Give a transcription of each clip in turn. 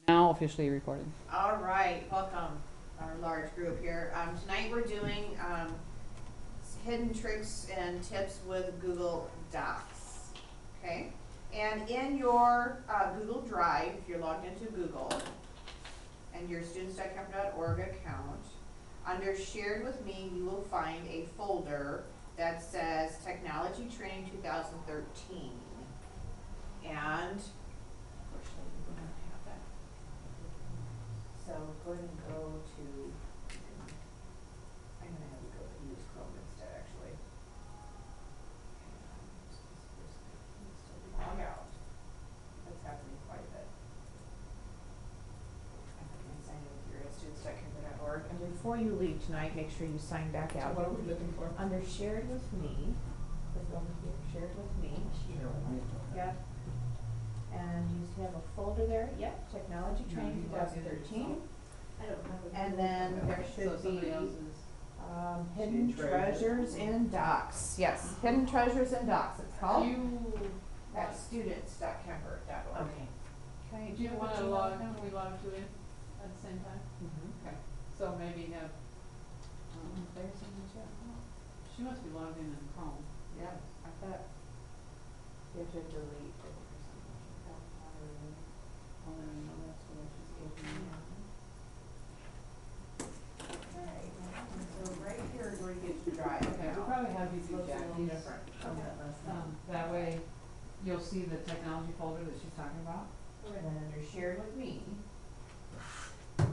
Now officially recorded. All right, welcome, our large group here. Tonight we're doing hidden tricks and tips with Google Docs. Okay, and in your Google Drive, if you're logged into Google and your students.kemper.org account, under Shared with Me, you will find a folder that says Technology Training 2013, and so go ahead and go to, I'm gonna have you go to use Chrome instead, actually. Log out. That's happening quite a bit. I have to sign in with your students.kemper.org. And before you leave tonight, make sure you sign back out. So what are we looking for? Under Shared with Me, click over here, Shared with Me. Yep. And you have a folder there, yep, Technology Training 2013. And then there should be Hidden Treasures in Docs. Yes, Hidden Treasures in Docs, it's called. At students.kemper.org. Okay. Okay. Do you want to log, we log to it at the same time? Mm-hmm. Okay, so maybe have, there's someone chat. She must be logged in Chrome. Yeah, I thought you have to delete it or something. Oh, I didn't know that's what she's opening. Okay, so right here is where you get to drive. Okay, we'll probably have you do Looks a Jack. little different. That way you'll see the technology folder that she's talking about. And then under Shared with Me, Okay.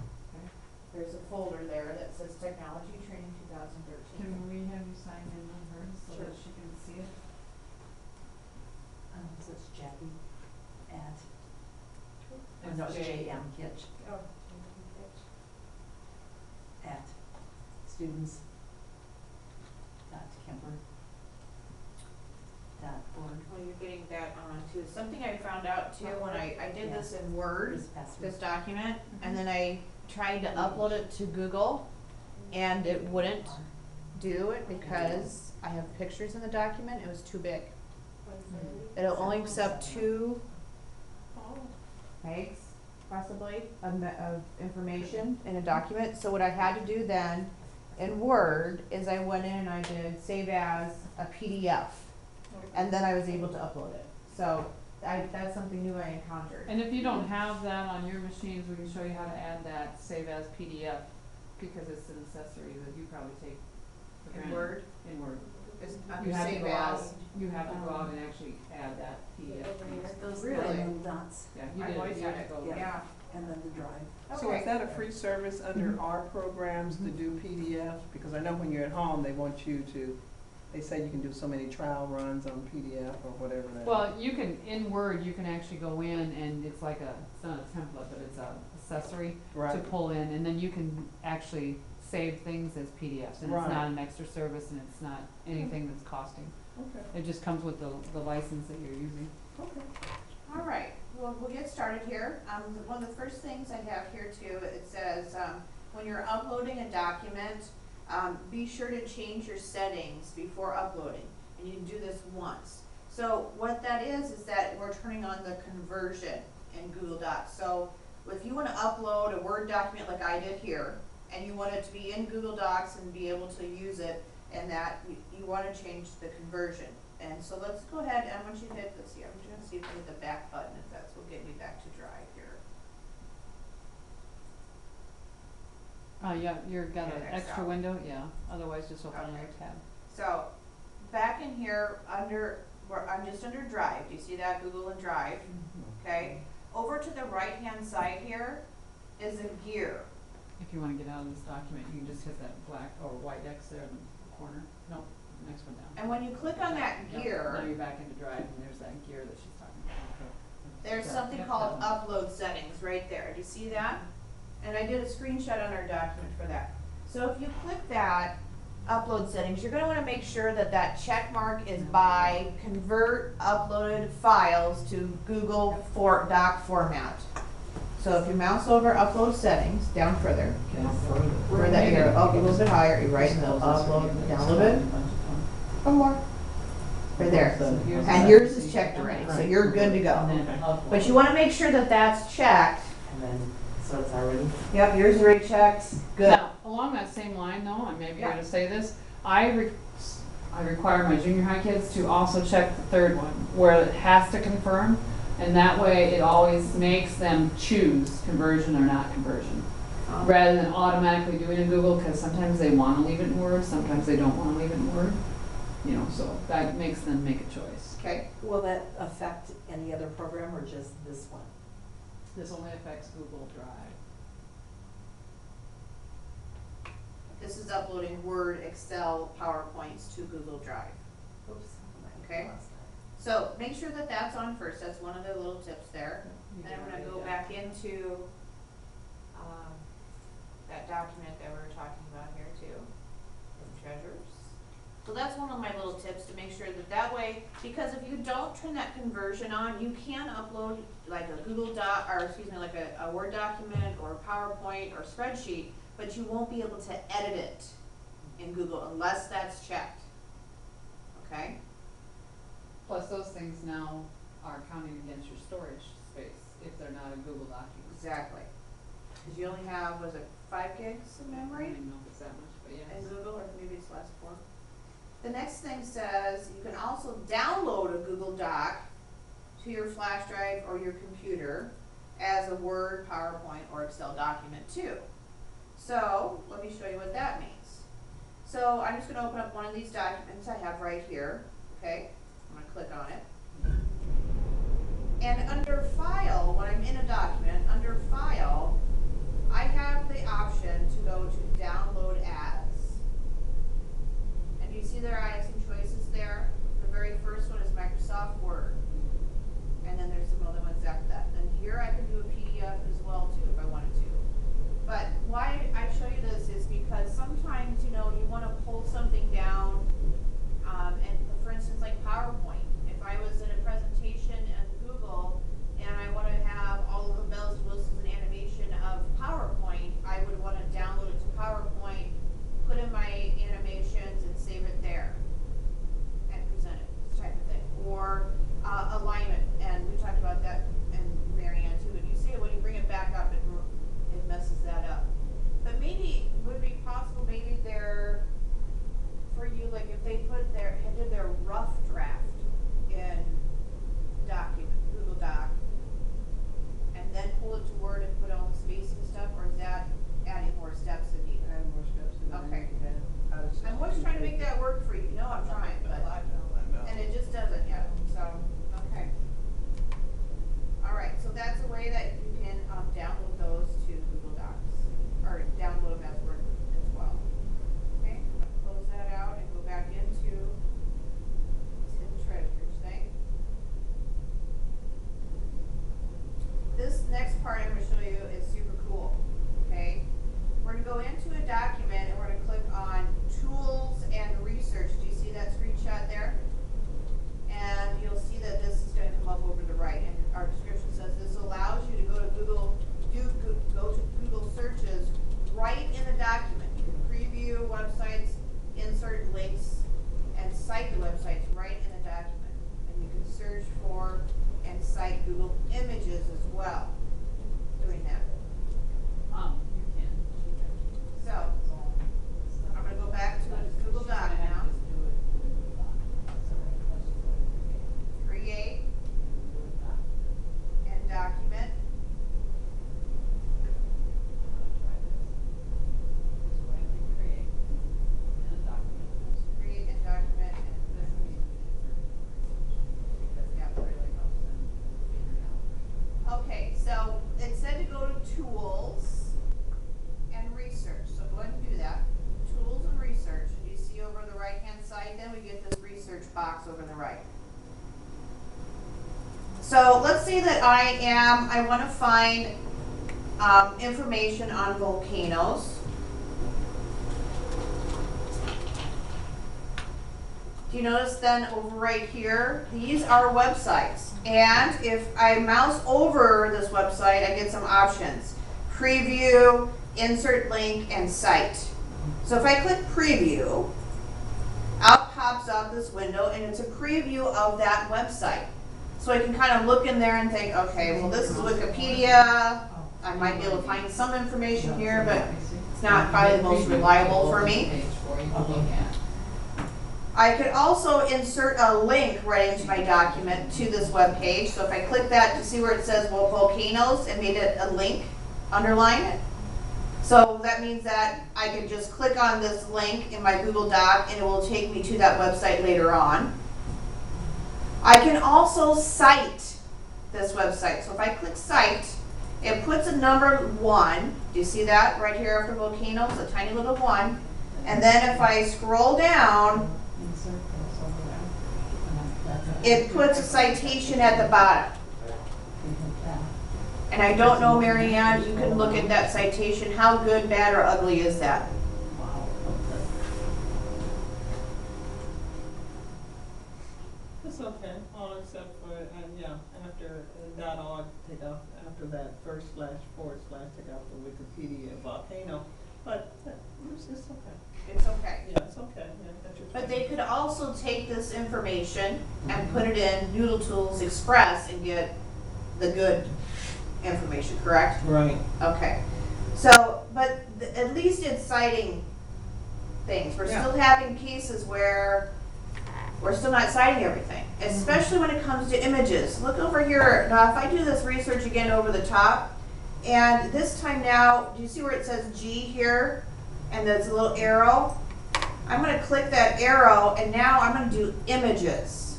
there's a folder there that says Technology Training 2013. Can we have you sign in on hers so that she can see it? So it's Jackie at, It's no, it's J. J.M. Kitch Oh, at students dot Kemper dot org. well, you're getting that on too. Something I found out too when I did this in Word, This past this week. document, and then I tried to upload it to Google, and it wouldn't do it because I have pictures in the document. It was too big. It'll only accept 2 megs, possibly, of information in a document. So what I had to do then in Word is I went in and I did save as a PDF, and then I was able to upload it. So that's something new I encountered. And if you don't have that on your machines, we can show you how to add that save as PDF, because it's an accessory that you probably take for In granted. Word? In Word. Is You have to save go out, as. you have to go out and actually add that PDF. Those Really? little dots, Yeah, you I've did, always you had had it. to go. Yeah. and then the drive. So Okay. is that a free service under our programs to do PDF? Because I know when you're at home, they want you to, they say you can do so many trial runs on PDF or whatever that is. Well, you can, in Word, you can actually go in and it's like it's not a template, but it's a accessory to Right. pull in, and then you can actually save things as PDFs, and it's Right. not an extra service, and it's not anything that's costing. Okay, It just comes with the license that you're using. okay. All right, well, we'll get started here. One of the first things I have here too, it says, when you're uploading a document, be sure to change your settings before uploading, and you can do this once. So what that is that we're turning on the conversion in Google Docs. So if you wanna upload a Word document like I did here, and you want it to be in Google Docs and be able to use it, and that you wanna change the conversion. And so let's go ahead, and once you hit, let's see, I'm just gonna see if you hit the back button, if that's what get me back to Drive here. Yeah, you've got Yeah, an X extra out. window, yeah, otherwise just open another Okay. tab. So, back in here, where I'm just under Drive, do you see that, Google and Drive, okay? Over to the right-hand side here is a gear. If you wanna get out of this document, you can just hit that black or white X there in the corner. No, the next one down. And when you click on that Yep, gear, now you're back into Drive, and there's that gear that she's talking about. there's Yeah, something yep, called that one. Upload Settings right there, do you see that? And I did a screenshot on our document for that. So if you click that, Upload Settings, you're gonna wanna make sure that that check mark is by Convert Uploaded Files to Google Doc Format. So if you mouse over Upload Settings, down further, where that you're up a little bit higher, you're right in the upload, down a little bit, one more. Right there. And yours is checked already, so you're good to go. But you wanna make sure that that's checked and then, so it's already, Yep, yours is already checked, good. Now, along that same line though, I may be able to say this, I require my junior high kids to also check the third one, where it has to confirm, and that way it always makes them choose conversion or not conversion. Rather than automatically doing it in Google, because sometimes they want to leave it in Word, sometimes they don't want to leave it in Word. You know, so that makes them make a choice. Okay, Will that affect any other program or just this one? This only affects Google Drive. this is uploading Word, Excel, PowerPoints to Google Drive. Oops. Okay. So make sure that that's on first, that's one of the little tips there. And I'm gonna go back into, that document that we were talking about here too, from treasures. So that's one of my little tips, to make sure that that way, because if you don't turn that conversion on, you can upload like a Google Doc, or excuse me, like a Word document or a PowerPoint or spreadsheet, but you won't be able to edit it in Google unless that's checked. Okay? Plus, those things now are counting against your storage space if they're not a Google document. Exactly. Because you only have, was it 5 gigs of I memory? don't even know if it's that much, but yes. In Google, or maybe it's less 4. The next thing says you can also download a Google Doc to your flash drive or your computer as a Word, PowerPoint, or Excel document too. So let me show you what that means. So I'm just going to open up one of these documents I have right here. Okay, I'm going to click on it. And under File, when I'm in a document, under File, I have the option to go to Download As. And you see there I have some choices there. The very first one is Microsoft Word. And then there's some other ones after that. And here I can do a PDF as well too if I wanted to. But why I show you this is because sometimes, you know, you want to pull something down, and for instance, like PowerPoint. If I was in a presentation in Google and I want to have all of the bells and whistles and animation of PowerPoint, I would want to download it to PowerPoint, put in my animations and save it there and present it, this type of thing. Or alignment, and we talked about that in Marianne too, but you see it when you bring it back up, it messes that up. But maybe it would be possible, maybe they're, for you, like if they did their rough draft in document, Google Doc, and then pull it to Word and put all the spacing stuff, or is that adding more steps than needed? Add more steps in there. Okay. How does I'm always trying to make that work for you, you know I'm trying, but, I know. and it just doesn't yet, so, okay. Alright, so that's a way that you can, download those to Google Docs, or download them as Word as well. Okay, I'm gonna close that out and go back into this hidden treasures thing. This next part I'm gonna show you is super cool, okay? We're gonna go into a document and we're gonna click on Tools and Research. Do you see that screenshot there? And you'll see that this is gonna come up over the right, and our description says this allows you to go to Google, go to Google searches right in the document. You can preview websites, insert links, and cite the websites right in the document. And you can search for and cite Google Images as well doing that. You can. So, I'm going to go back to the Google Doc now. Create and document. Create and document, and this is because that really helps them figure it out. Okay, so it said to go to Tools and Research. So go ahead and do that. Tools and Research. And you see over the right hand side, then we get this research box over the right. So let's say that I want to find information on volcanoes. Do you notice then over right here, these are websites. And if I mouse over this website, I get some options. Preview, insert link, and cite. So if I click preview, out pops up this window and it's a preview of that website. So I can kind of look in there and think, okay, well this is Wikipedia. I might be able to find some information here, but it's not probably the most reliable for me. I could also insert a link right into my document to this web page. So if I click that, to see where it says, well, volcanoes, it made it a link, underline it. So that means that I can just click on this link in my Google Doc and it will take me to that website later on. I can also cite this website. So if I click cite, it puts a number 1. Do you see that right here after volcanoes, a tiny little 1? And then if I scroll down, it puts a citation at the bottom. And I don't know, Mary Ann, you can look at that citation. How good, bad, or ugly is that? It's okay, all except for, yeah, after .org, take off, after that first // take out the Wikipedia volcano. But it's okay. It's okay. Yeah, it's okay. Yeah, that's your But choice. they could also take this information and put it in Noodle Tools Express and get the good information, correct? Right. Okay. So, but at least it's citing things. We're Yeah. still having cases where we're still not citing everything, especially when it comes to images. Look over here. Now, if I do this research again over the top, and this time now, do you see where it says G here? And there's a little arrow. I'm going to click that arrow, and now I'm going to do images.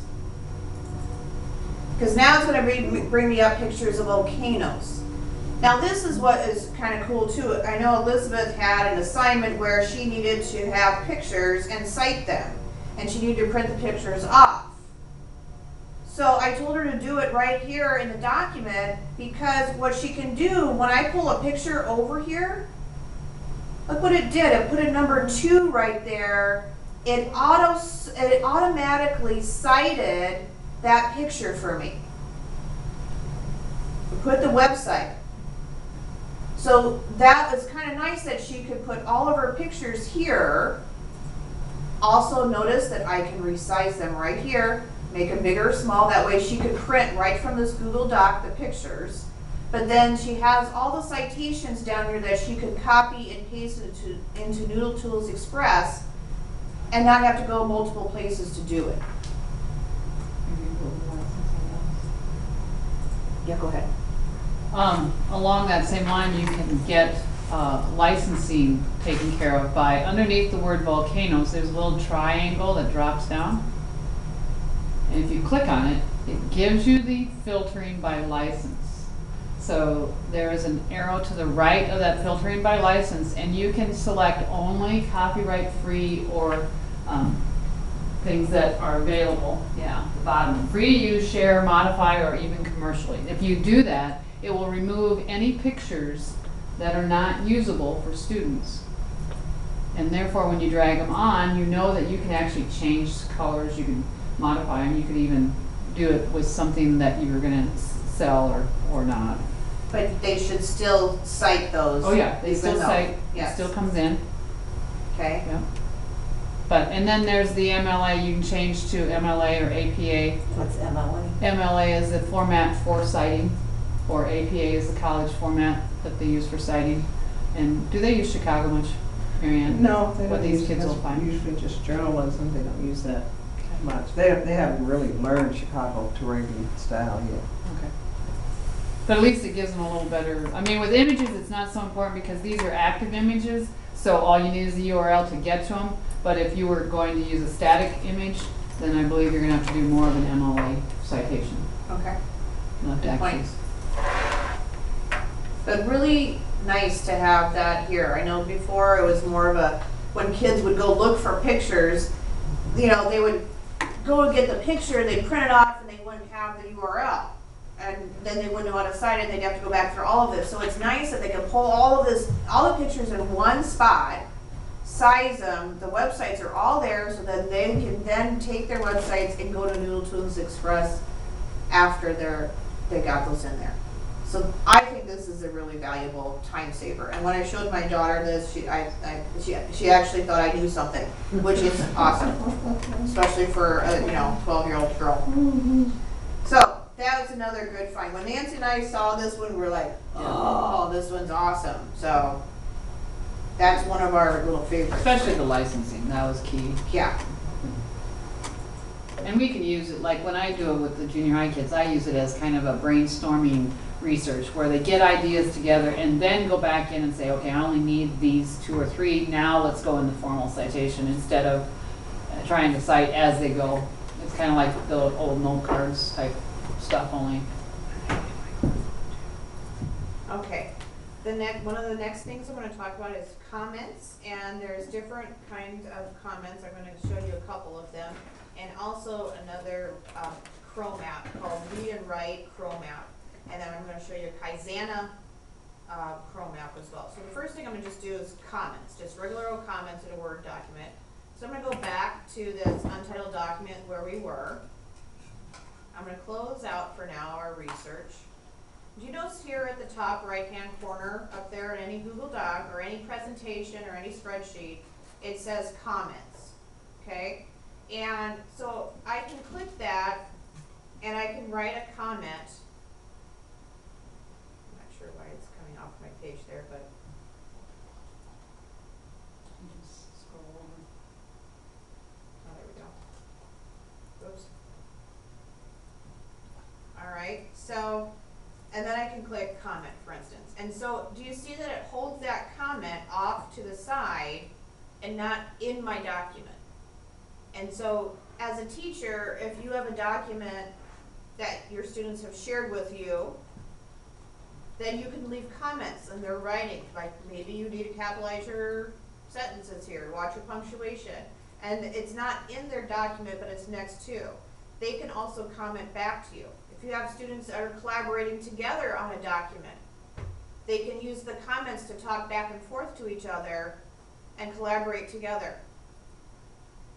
Because now it's going to bring me up pictures of volcanoes. Now this is what is kind of cool too. I know Elizabeth had an assignment where she needed to have pictures and cite them. And she needed to print the pictures off. So I told her to do it right here in the document, because what she can do when I pull a picture over here, look what it did. It put a number 2 right there. It automatically cited that picture for me. It put the website. So that was kind of nice that she could put all of her pictures here. Also notice that I can resize them right here, make them bigger or small. That way she could print right from this Google Doc the pictures. But then she has all the citations down here that she could copy and paste into Noodle Tools Express and not have to go multiple places to do it. Yeah, go ahead. Along that same line, you can get licensing taken care of by, underneath the word volcanoes, there's a little triangle that drops down. And if you click on it, it gives you the filtering by license. So there is an arrow to the right of that filtering by license, and you can select only copyright free or things that are available. Yeah, the bottom. Free to use, share, modify, or even commercially. If you do that, it will remove any pictures that are not usable for students. And therefore, when you drag them on, you know that you can actually change colors, you can modify them, you could even do it with something that you're going to sell or not. But they should still cite those. Oh yeah, they still even though- cite, it yes. still comes in. Okay. Yeah. But, and then there's the MLA, you can change to MLA or APA. What's MLA? MLA is the format for citing, or APA is the college format that they use for citing. And do they use Chicago much, Mary Ann? No, they What don't these use, kids will that's find. usually just journalism, they don't use that much. They haven't really learned Chicago tourism style yet. Okay. But at least it gives them a little better, I mean, with images, it's not so important because these are active images, so all you need is the URL to get to them. But if you were going to use a static image, then I believe you're going to have to do more of an MLA citation. Okay. You'll have to Good point. actually- But really nice to have that here. I know before it was more of a, when kids would go look for pictures, you know, they would go and get the picture, they'd print it off, and they wouldn't have the URL. And then they wouldn't know how to cite it, they'd have to go back through all of this. So it's nice that they can pull all of this, all the pictures in one spot, size them, the websites are all there, so that they can then take their websites and go to Noodle Tools Express after they got those in there. So I think this is a really valuable time saver. And when I showed my daughter this, she actually thought I knew something, which is awesome, especially for a 12-year-old girl. So that was another good find. When Nancy and I saw this one, we're like, oh, this one's awesome. So that's one of our little favorites. Especially the licensing, that was key. Yeah. And we can use it, like when I do it with the junior high kids, I use it as kind of a brainstorming research where they get ideas together and then go back in and say, okay, I only need these 2 or 3, now let's go into formal citation instead of trying to cite as they go. It's kind of like the old note cards type stuff only. Okay. One of the next things I'm going to talk about is comments, and there's different kinds of comments. I'm going to show you a couple of them, and also another Chrome app called Read and Write Chrome app, and then I'm going to show you a Kaizana Chrome app as well. So the first thing I'm going to just do is comments, just regular old comments in a Word document. So I'm going to go back to this untitled document where we were. I'm going to close out for now our research. Do you notice here at the top right-hand corner up there in any Google Doc or any presentation or any spreadsheet, it says comments, okay? And so I can click that and I can write a comment. I'm not sure why it's coming off my page there, but Just scroll over. oh, there we go. Oops. All right, so, and then I can click comment, for instance. And so, do you see that it holds that comment off to the side and not in my document? And so, as a teacher, if you have a document that your students have shared with you, then you can leave comments in their writing. Like maybe you need to capitalize your sentences here, watch your punctuation. And it's not in their document, but it's next to. They can also comment back to you. If you have students that are collaborating together on a document, they can use the comments to talk back and forth to each other and collaborate together.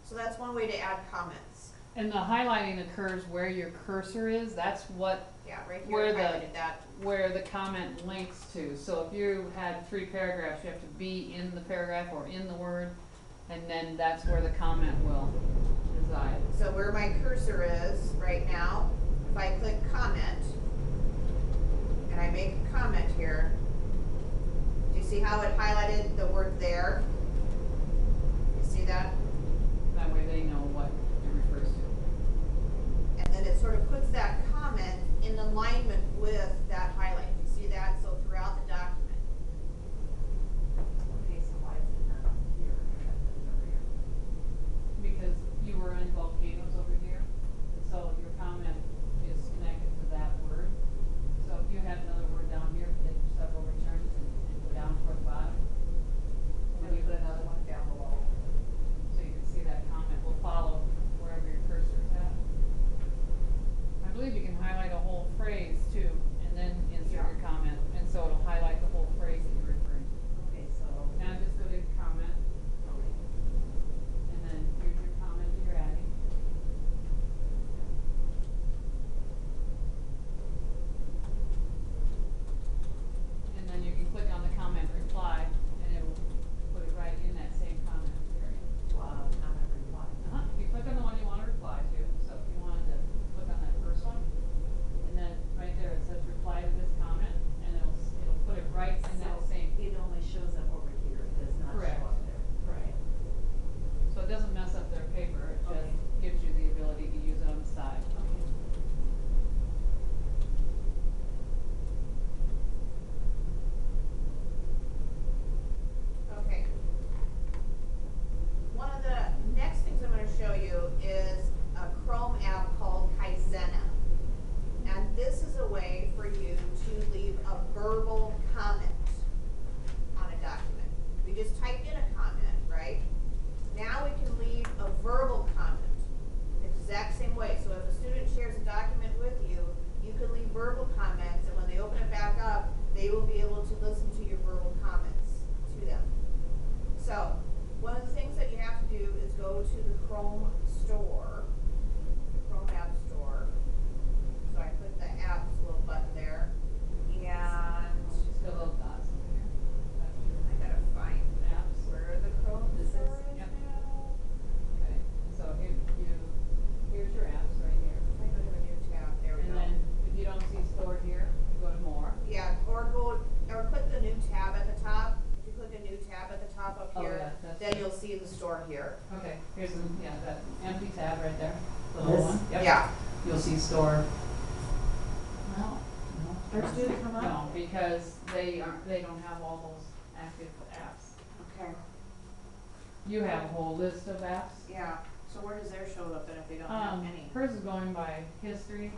So that's one way to add comments. And the highlighting occurs where your cursor is, that's what, Yeah, right here Where I the- highlighted that. where the comment links to. So if you had 3 paragraphs, you have to be in the paragraph or in the word, and then that's where the comment will reside. So where my cursor is right now, if I click comment, and I make a comment here, do you see how it highlighted the word there? You see that? That way they know what it refers to. And then it sort of puts that comment in alignment with that highlight. You see that? So throughout the document. Okay, so why is it not here, over here? Because you were in volcanoes over here, so your comment is connected to that word. So if you had another word down here, hit several returns and go down toward the bottom. And then you put another one down below. So you can see that comment will follow wherever your cursor is at. I believe you can highlight a whole phrase too, and then insert your comment, and so it'll highlight the whole phrase that you're referring to. Okay, so. Now just go to comment, and then here's your comment that you're adding. And then you can click on the comment reply, and it will put it right in that same comment area. Comment reply. You click on the one you want to reply to, so if you wanted to click on that first one, and then right there it says reply to this comment, and it'll put it right in that So same. it only shows up over here, it does not Correct. show up there. Right. So it doesn't mess up their paper, it just Okay. gives you the ability to use it on the side. Okay. One of the next things I'm going to show you is a Chrome app called Kaizena. And this is a way for you to leave a verbal comment on a document. We just typed in a comment, right? Now we can leave a verbal comment the exact same way. So if a student shares a document with you, you can leave verbal comments, and when they open it back up, they will be able to listen to your verbal comments to them. So, one of the things that you have to do is go to the Chrome store, the Chrome App Store. So I click the apps little button there, and Just go little dots over here. That's your I gotta find apps. where the Chrome store is Yep. now. Okay, so here's your apps right here. I go to a new tab, there we And go. then if you don't see the store here. Okay, here's the, yeah, that empty tab right there, the little This? one, yep. Yeah, You'll see store. No, no. Where's do they come up? No, because they don't have all those active apps. Okay, You have a whole list of apps. yeah, so where does theirs show up then if they don't have any? Hers is going by history.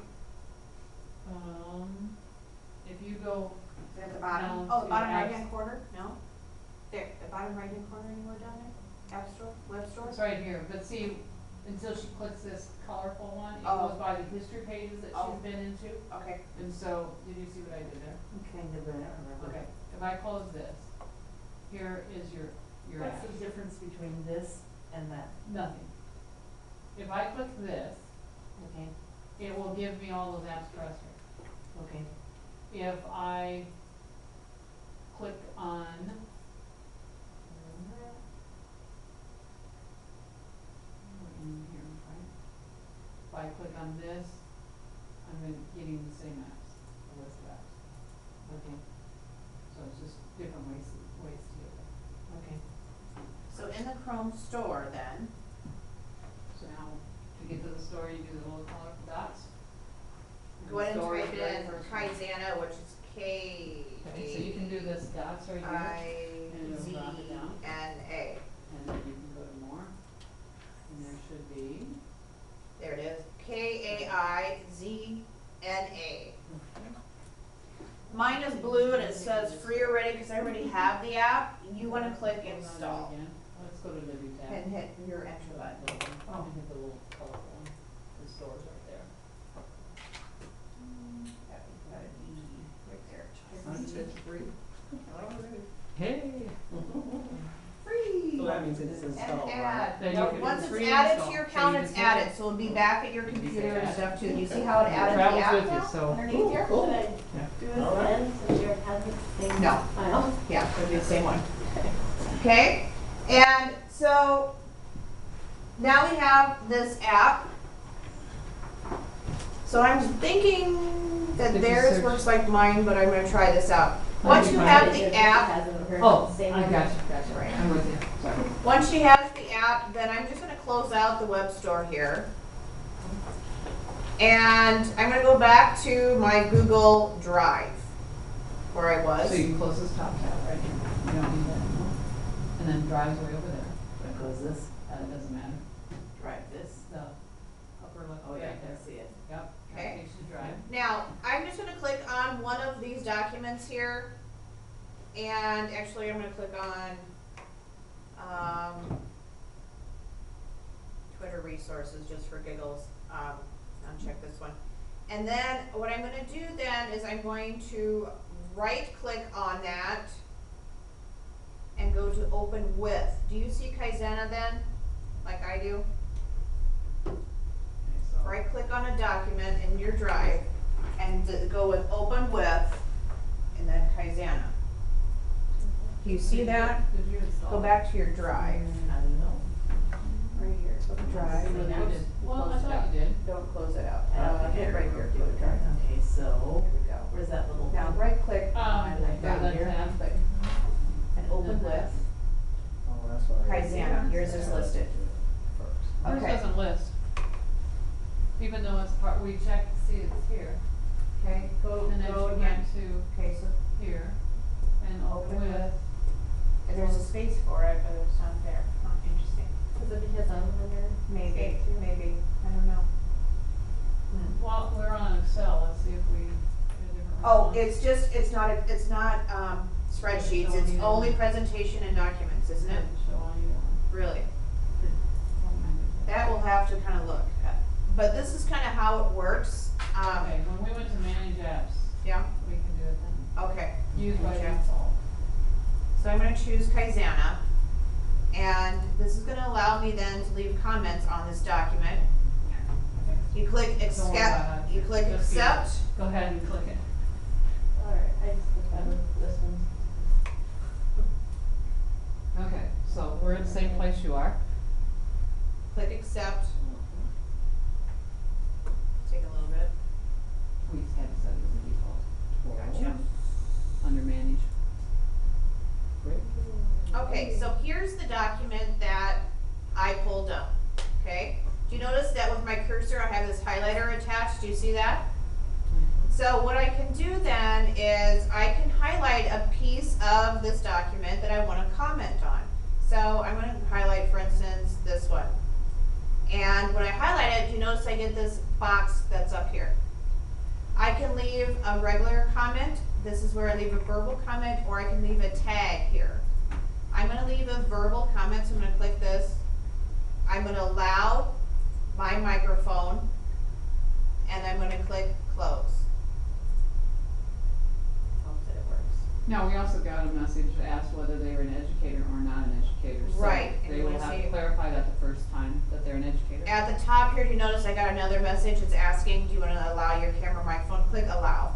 If you go, Is it at the bottom? down Oh, the to bottom apps. right hand corner? No? There, the bottom right hand corner anywhere down there? App store, web store? it's right here, but see, until she clicks this colorful one, it Oh. goes by the history pages that Oh. she's been into. Okay, And so, did you see what I did there? Kind of, but I don't remember. Okay, if I close this, here is your What's apps. the difference between this and that? Nothing. If I click this, Okay, it will give me all those apps for us here. okay. If I click on, we're in here, right? If I click on this, I'm getting the same apps, the list of apps. Okay, So it's just different ways to get it. okay. so in the Chrome store then, So now, to get to the store, you do the little colorful dots. And go ahead and store is type the very in first one. Kaizana, which is K Okay, so you can do this dots right here, and it'll drop it down. I-Z-N-A. and then you can go to more, and there should be, There it is, Kaizna. okay. Mine is blue and it says free already because I already have the app. You want to click Hold on install again. Let's go to the new tab. and hit your enter button. Oh, hit the little colorful one. The store's right there. Got an E right there. free. Hey. Free. So that means it's installed, And right? add. Then you No, can once it's free added install. to your So account, you it's can added, so it'll be back at your You can computer say and add. stuff too. Do you see how it It added the travels app with you, now so- underneath here? Cool. Should I Yeah. do this All right. then, since you're having the same No. file? Yeah, it'll be the same one. Okay, and so now we have this app. So I'm thinking that Did you theirs search? works like mine, but I'm gonna try this out. Oh, Once you you tried have It the just app, hasn't heard Oh, the same I one. gotcha. right. I'm with you, sorry. Once she has the app, then I'm just gonna close out the web store here. And I'm gonna go back to my Google Drive, where I was. So you can close this top tab right here. You don't need that anymore. And then drive's way over there. What goes this? It doesn't matter. Drive this? The upper left Oh, yeah, right I there. can see it. Yep. Okay. That takes you to drive. Now, I'm just gonna click on one of these documents here. And actually, I'm gonna click on, Twitter resources, just for giggles, uncheck this one. And then, what I'm gonna do then is I'm going to right-click on that and go to open with. Do you see Kaizena then, like I do? Okay, so. Right-click on a document in your drive and go with open with, and then Kaizena. Do you see that? Did you install? Go back to your drive. I don't know. Right here, go to drive. You really did. Well, I Close it thought out. you did. Don't close it out. Okay. Hit right here, go to drive. Okay, so, Here we go. where's that little? Now, right-click on like down that here, tab. click, and open with. Oh, that's why. Kaizena, yours is listed. Ours Okay. doesn't list. Even though it's part, we checked to see it's here. Okay, go And then she again. went to Okay, so here and open Open with. there's a space for it, but it's not there. Huh, interesting. Is it because I'm under? Maybe, state too? maybe, I don't know. Well, we're on Excel. Let's see if we get a different Oh, response. it's not spreadsheets, it's Showing you. only presentation and documents, isn't it? Show on you one. Really? Oh, my goodness. That we'll have to kind of look at. But this is kind of how it works. Okay, when we went to manage apps, Yeah, we can do it then. okay. Use by Manage apps. default. So I'm gonna choose Kaizana. And this is gonna allow me then to leave comments on this document. You click Don't worry about accept, it. you click Just use it. accept. Go ahead and click it. Alright, I just looked at this one. Okay, so we're in the same place you are. Click accept. Take a little bit. We just had to set it as a default. Gotcha. Under manage. Okay, so here's the document that I pulled up, okay? Do you notice that with my cursor, I have this highlighter attached? Do you see that? So what I can do then is I can highlight a piece of this document that I want to comment on. So I'm going to highlight, for instance, this one. And when I highlight it, you notice I get this box that's up here. I can leave a regular comment. This is where I leave a verbal comment, or I can leave a tag here. I'm going to leave a verbal comment, so I'm going to click this. I'm going to allow my microphone, and I'm going to click close. Hope that it works. Now, we also got a message to ask whether they were an educator or not an educator. So Right, and they you will wanna have see- to clarify that the first time that they're an educator. At the top here, do you notice I got another message? It's asking, do you want to allow your camera microphone? Click allow.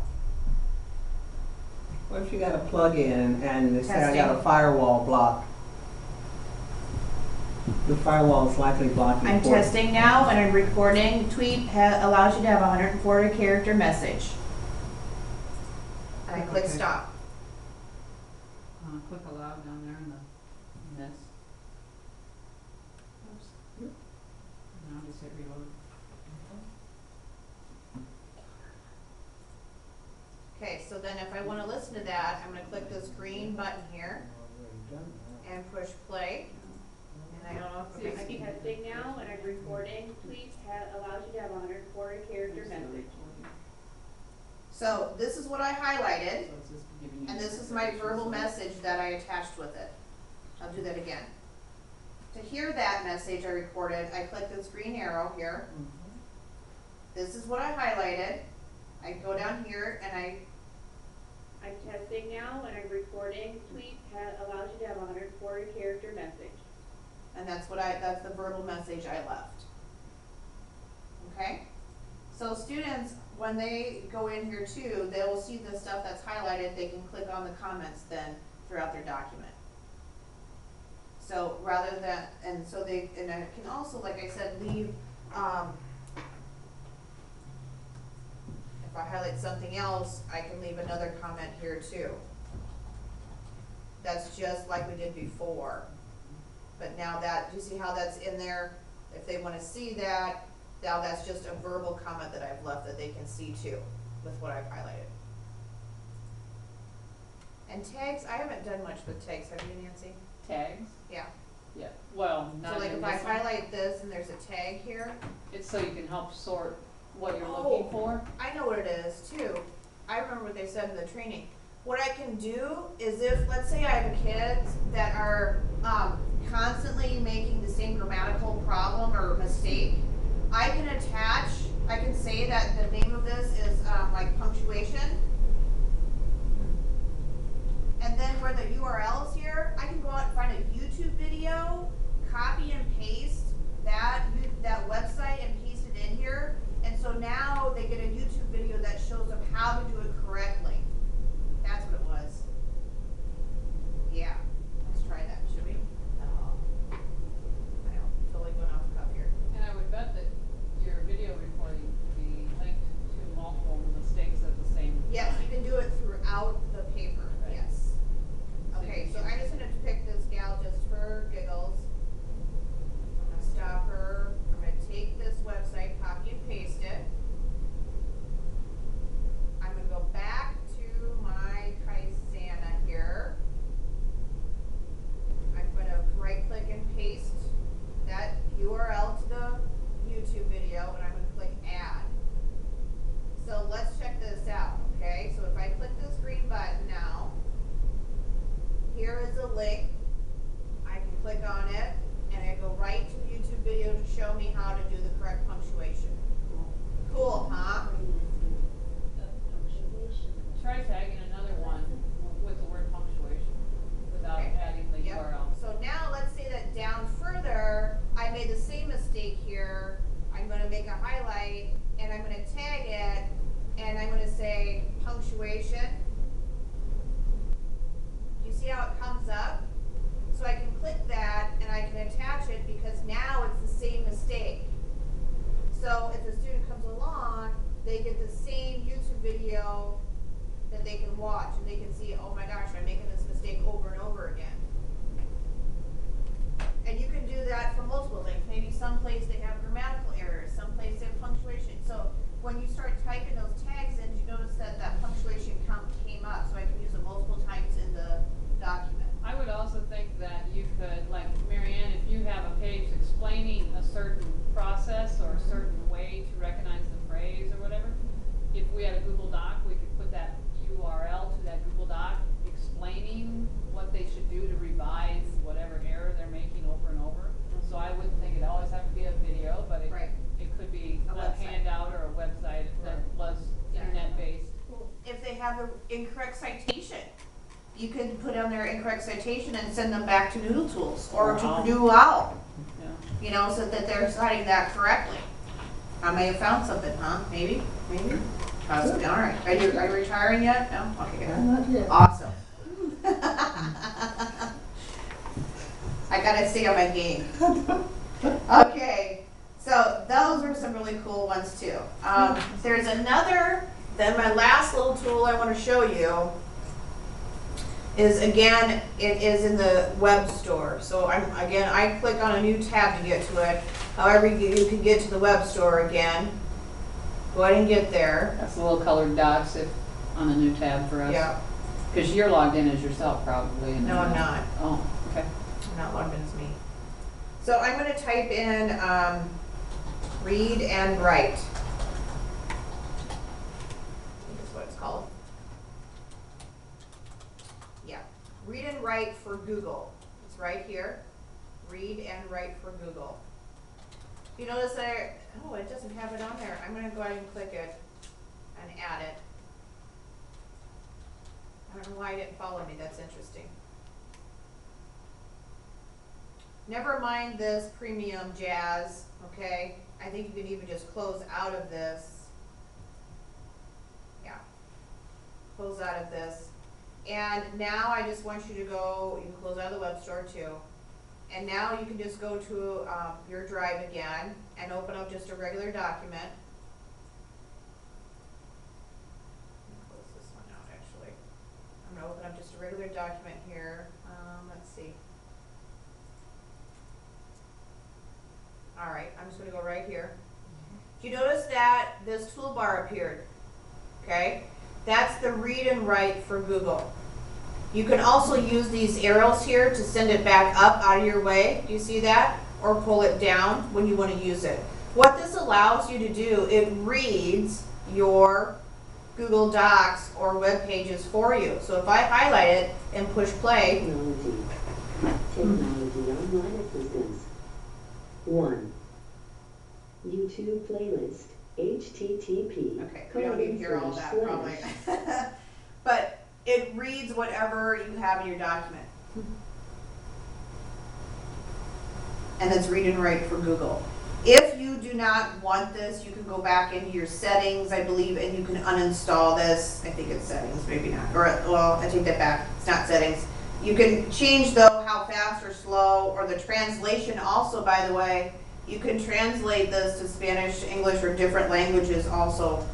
What if you got a plug-in and they say I got Testing. a firewall block? The firewall is likely blocking. I'm port. testing now and I'm recording. Tweet allows you to have a 140 character message. And I click Okay. stop. Click allow down there in the this. Oops. Now just hit reload. Okay, so then if I want to listen to that, I'm going to click this green button here Already done that. and push play. And I don't know if I'm testing now and I'm recording. Tweet allows you to have a 140 character message. So this is what I highlighted, So it's just giving you and this is my verbal message that I attached with it. I'll do that again. To hear that message I recorded, I click this green arrow here. This is what I highlighted. I go down here and I'm testing now and I'm recording. Tweet allows you to have a 140 character message. and that's the verbal message I left. Okay? So students, when they go in here too, they will see the stuff that's highlighted. They can click on the comments then throughout their document. So rather than, and I can also, like I said, leave, if I highlight something else, I can leave another comment here too. That's just like we did before. But now that, do you see how that's in there? If they want to see that, now that's just a verbal comment that I've left that they can see too with what I've highlighted. And tags, I haven't done much with tags, have you, Nancy? Tags? Yeah. Yeah. Well, not So like in if I this one. highlight this and there's a tag here, It's so you can help sort what you're Oh. looking for. I know what it is too. I remember what they said in the training. What I can do is if, let's say I have kids that are constantly making the same grammatical problem or mistake, I can say that the name of this is like punctuation. And then where the URL is here, I can go out and find a YouTube video, copy and paste that website and paste it in here. And so now they get a YouTube video that shows them how to do it correctly. That's what it was. Yeah, let's try that, should we? I totally went off cuff here. And I would bet that your video recording could be linked to multiple mistakes at the same time. Yes, you can do it throughout the paper, Right. yes. So you Okay, so can- I'm just gonna pick this gal just for giggles. I'm gonna stop her, I'm gonna take this website, copy and paste it. I'm gonna go back to my Kaisana here. I'm gonna right click and paste that URL to the YouTube video and I'm gonna click add. So let's check this out, okay? So if I click this green button now, here is a link. I can click on it and I go right to the YouTube video to show me how to do the correct punctuation. Cool, huh? Try tagging another one with the word punctuation without Okay. adding the Yep. URL. So now let's say that down further, I made the same mistake here. I'm gonna make a highlight and I'm gonna tag it and I'm gonna say punctuation. Do you see how it comes up? So I can click that and I can attach it because now it's the same mistake. So if a student comes along, they get the same YouTube video that they can watch and they can see, oh my gosh, I'm making this mistake over and over again. And you can do that for multiple things. incorrect citation. You could put on their incorrect citation and send them back to Noodle Tools or to Wow. Purdue OWL, Yeah. you know, so that they're citing that correctly. I may have found something, huh? Maybe, maybe. Possibly. All right. Are you retiring yet? No? Okay, good. Not yet. Awesome. I gotta stay on my game. Okay, so those were some really cool ones too. There's another, then my last little tool I want to show you is, again, it is in the web store. So I click on a new tab to get to it. However, you can get to the web store again. Go ahead and get there. That's the little colored dots if, on a new tab for us. Yeah, Because you're logged in as yourself probably. and no, then- I'm not. Oh, okay. I'm not logged in as me. So I'm going to type in read and write. I think that's what it's called. Yeah, read and write for Google. It's right here. Read and write for Google. You notice that, oh, it doesn't have it on there. I'm going to go ahead and click it and add it. I don't know why it didn't follow me. That's interesting. Never mind this premium jazz, okay? I think you can even just close out of this. Yeah. Close out of this. And now I just want you to go, you can close out of the web store too. And now you can just go to your drive again and open up just a regular document. Let me close this one out actually. I'm gonna open up just a regular document here. Let's see. All right, I'm just gonna go right here. Do you notice that this toolbar appeared? Okay, that's the read and write for Google. You can also use these arrows here to send it back up out of your way. Do you see that? Or pull it down when you want to use it. What this allows you to do, it reads your Google Docs or web pages for you. So if I highlight it and push play, Technology online assistance. 1. YouTube playlist. HTTP. okay, we don't need to hear all that probably. But it reads whatever you have in your document. And it's read and write for Google. If you do not want this, you can go back into your settings, I believe, and you can uninstall this. I think it's settings, maybe not. Or, well, I take that back. It's not settings. You can change, though, how fast or slow, or the translation also, by the way. You can translate this to Spanish, English, or different languages also,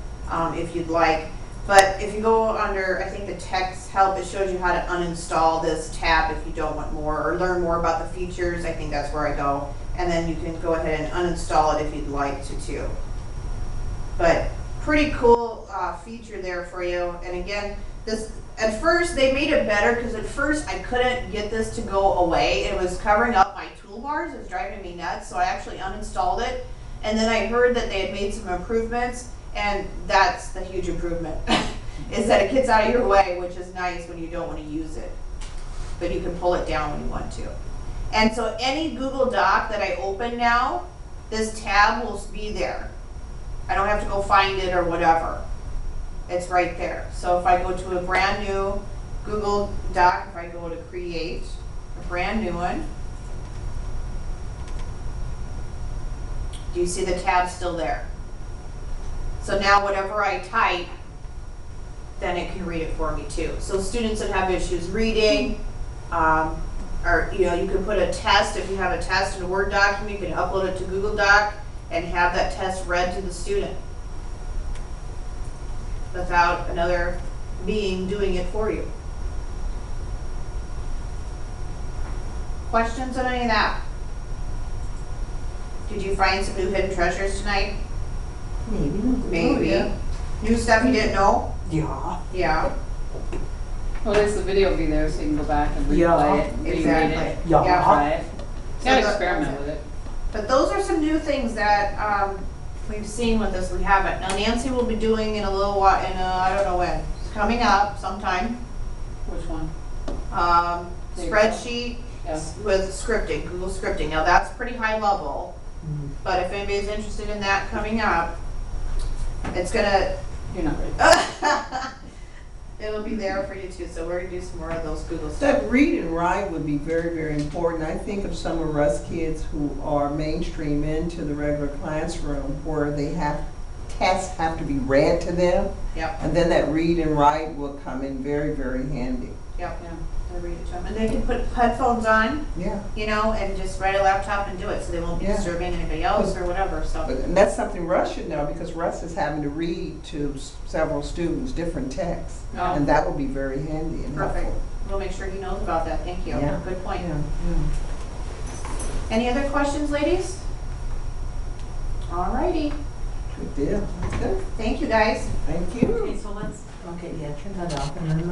if you'd like. But if you go under, I think the text help, it shows you how to uninstall this tab if you don't want more, or learn more about the features. I think that's where I go. And then you can go ahead and uninstall it if you'd like to too. But pretty cool feature there for you. And again, this, at first they made it better because at first I couldn't get this to go away. It was covering up my toolbars. It was driving me nuts. So I actually uninstalled it. And then I heard that they had made some improvements. And that's the huge improvement, is that it gets out of your way, which is nice when you don't want to use it. But you can pull it down when you want to. And so any Google Doc that I open now, this tab will be there. I don't have to go find it or whatever. It's right there. So if I go to a brand new Google Doc, if I go to create a brand new one, do you see the tab still there? So now whatever I type, then it can read it for me too. So students that have issues reading, or you can put a test, if you have a test in a Word document, you can upload it to Google Doc and have that test read to the student without another being doing it for you. Questions on any of that? Did you find some new hidden treasures tonight? Maybe. Maybe. Oh, yeah. New stuff you didn't know? Yeah. Yeah. Well, at least the video will be there so you can go back and replay it, reread Exactly. it, Yeah. try it. So Gotta the- experiment with it. But those are some new things that we've seen with this. We haven't. Now Nancy will be doing in a little while, I don't know when. It's coming up sometime. Which one? Spreadsheet Yeah. with scripting, Google scripting. Now that's pretty high level, Mhm. but if anybody's interested in that coming up, it's gonna You're not ready. It'll be there for you too, so we're gonna do some more of those Google stuff. That read and write would be very, very important. I think of some of Russ kids who are mainstream into the regular classroom where they have, tests have to be read to them. Yep, And then that read and write will come in very, very handy. yep, I read it to them, and they can put headphones on, Yeah. you know, and just write a laptop and do it, so they won't be Yeah. disturbing anybody else or whatever, so. But, and that's something Russ should know because Russ is having to read to several students different texts. Oh. And that will be very handy and helpful. Perfect. We'll make sure he knows about that, thank you, Yeah. good point. Yeah. Any other questions, ladies? Alrighty, Good deal. That's good. thank you guys. Thank you. Okay, so let's, okay, yeah, turn that off and then